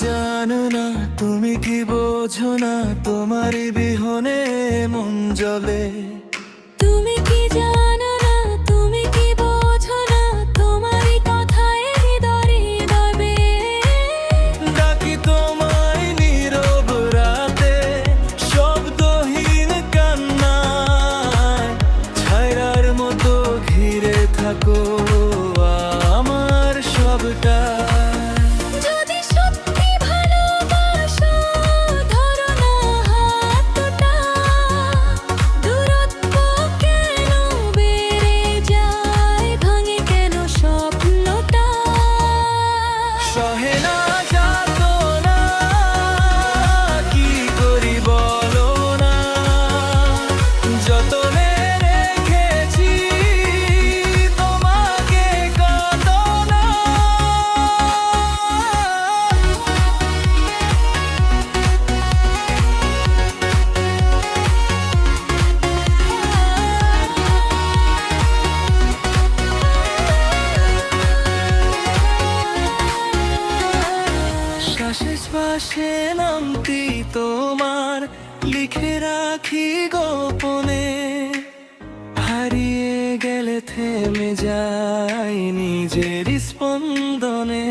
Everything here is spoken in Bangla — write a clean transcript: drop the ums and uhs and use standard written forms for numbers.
জানো না, তুমি কি বোঝো না, তোমারই বিহনে মন জ্বলে। তুমি কি জানো না, তুমি কি বোঝো না, তোমারই কথায় হৃদয় দবে। ডাকি তোমায় নীরব রাতে, শব্দহীন কান্নায়, ছায়ার মতো ঘিরে থাকো আমার সবটা। যদি সত্যি ভালোবাসো, ধরো না হাতটা। দূরত্ব কেন বেড়ে যায়, ভাঙে কেন স্বপ্নটা। সহে না যাতনা, কি করি বলো না, যতনে রেখেছি তোমাকে কাঁদো না। শ্বাসে শ্বাসে নামটি তোমার লিখে রাখি গোপনে, হারিয়ে গেলে থেমে যায় নিজের স্পন্দনে।